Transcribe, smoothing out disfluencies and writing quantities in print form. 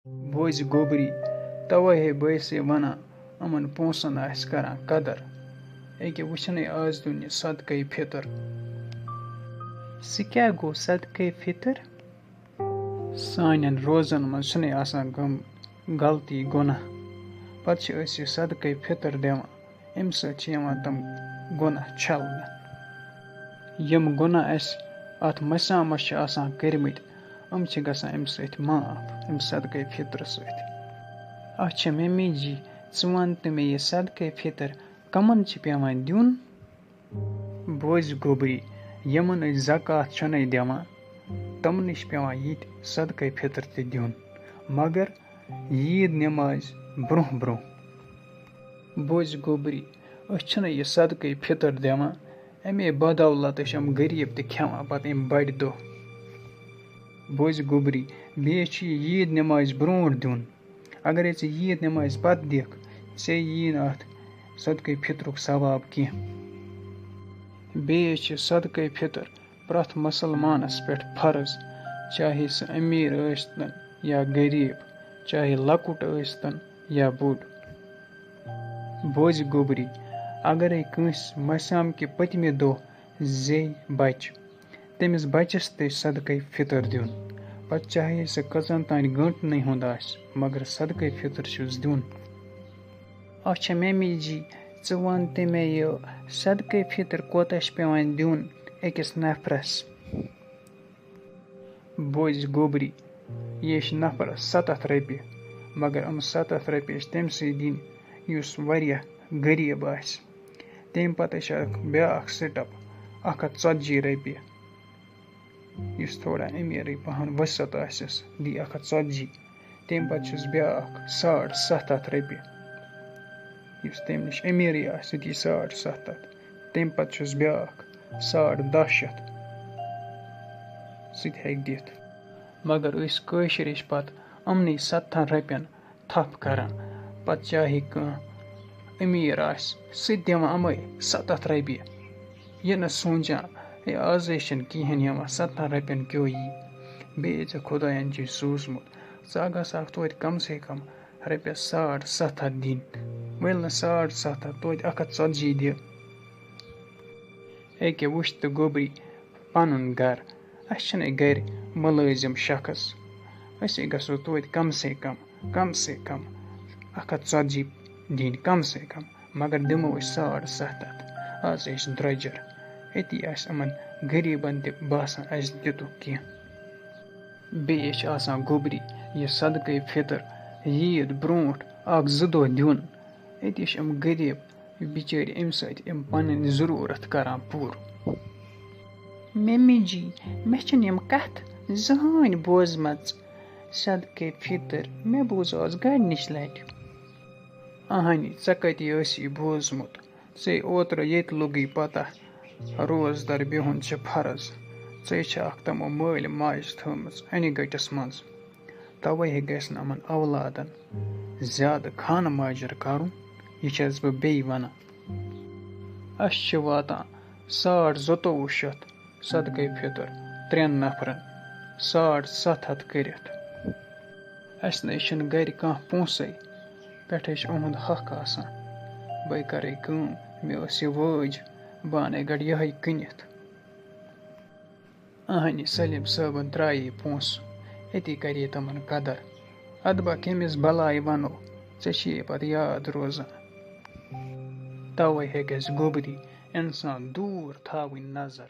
बोझ गोबरी तवे है बैसे वना अमन पोसन आस करान कदर एके वुछने आज दुन सदक़े फितर। सह क्या गो सदक़े फितर? सानन रोजन मज छने आसान गलती गुनाह पत छ अस यह सदक़े फितर दिवान अमि सत छ यवान तम गुनाह छलने यम गुनाह अस अत मसा मस छ आसान कर्मित अम छ गसान अमि सत माफ अमि सदक़े फितर सत। अच्छा मम्मी जी च वन तो मे यह सदक़े फितर कमन छ पेवान दिउन? बोझ गोबरी यमन अस ज़कात छने दिवान तमन छ पेवान यित सदक़े फितर ते दिउन मगर ईद नमाज ब्रोह ब्रोह। बोझ गोबरी अस छने यह सदक़े फितर दिवान अमे बदौलत अम गरीब ते खेवान पत अम बड़ दो। बोझ गोबरी बे छ ईद नमाज ब्रोट दिउन अगर ऐ ईद नमाज पत दिख ऐ यी अत सदक़े फितरुक सवाब कह। बेस छ सदक़े फितर प्रथ मुसलमानस पे फर्ज चाहे सह अमीर स्तन या गरीब चाहे लकुट स्तन या बोड़। बोझ गोबरी अगर कंस मसाम के पतमे दो जे बच तमिस बचस ते सदक़े फितर दिउन पत चाहे सह कचन तान गंटन हुंद आस मगर सदक़े फितर छुस दिउन। अच्छा मम्मी जी च वन तो मे यह सदक़े फितर कोता छ पेवान दिउन अकिस नफरस? बोझ गोबरी यह नफरस 7 रपि मगर अम 7 रपि तमस दिन युस वारिया गरीब आस तम पत ब्याक स्टप 140 रपि युस थोड़ा अमीर पहन वसत आसस दी 140 तम पत छुस ब्याक 750 रपि युस तम निश अमीर आस दी 750 तम पत छुस ब्याक 10.5 सत हेक दित मगर अस कशर पत अमन 70 रपियन थप करान पत चाहे कह अमीर आस सह दिवान अमे 7 रपि यह न सोचान आज कहें यवान 70 रपियन क्यों यी बे खुदायन चि सोचमुत च गसक तोत कम से कम रपियस 750 दिन वल न 750 तोत 140 दि एके वुछ तो गोबरी पनुन गर अस छने गर मुलाजिम शख्स अस गसो तोत कम से कम 140 दिन कम से कम मगर दिमो 750 आज द्रजर अति अमन गरीबन ते बासान अस दितु कह। बेस आसान गोबरी यह सदक़े फितर ईद ब्रोट 1-2 दो दिउन अति अम गरीब बिचार अमि सत पन जरूरत करान पूर। मम्मी जी मे छन यम कथ जहान बोजमच सदक़े फितर मे बोज आज गडनिश लट। अहानी च कति असी बोजमुत चे ओत्र येत लोगी पता रोजदार बिहुन छ फर्ज चे छ तमो मल माज थमस अनि गटस मज तवे गसन अमन औलादन ज्यादा खान माजर करुन यह छस ब बे वना। अस छ वातान 2,500 सदक़े फितर 3 नफरन 750 करित अस न गर कह पोंसे पे उहद हक आसान बे करे मे यह वज बह अने गड यह कनित अहानी सलीम सबन त्राये पोंस अति करे तमन कदर अदबा कमिस बलाय वनो चे पत याद रोजान तवे गस गोबरी इंसान दूर थावन नजर।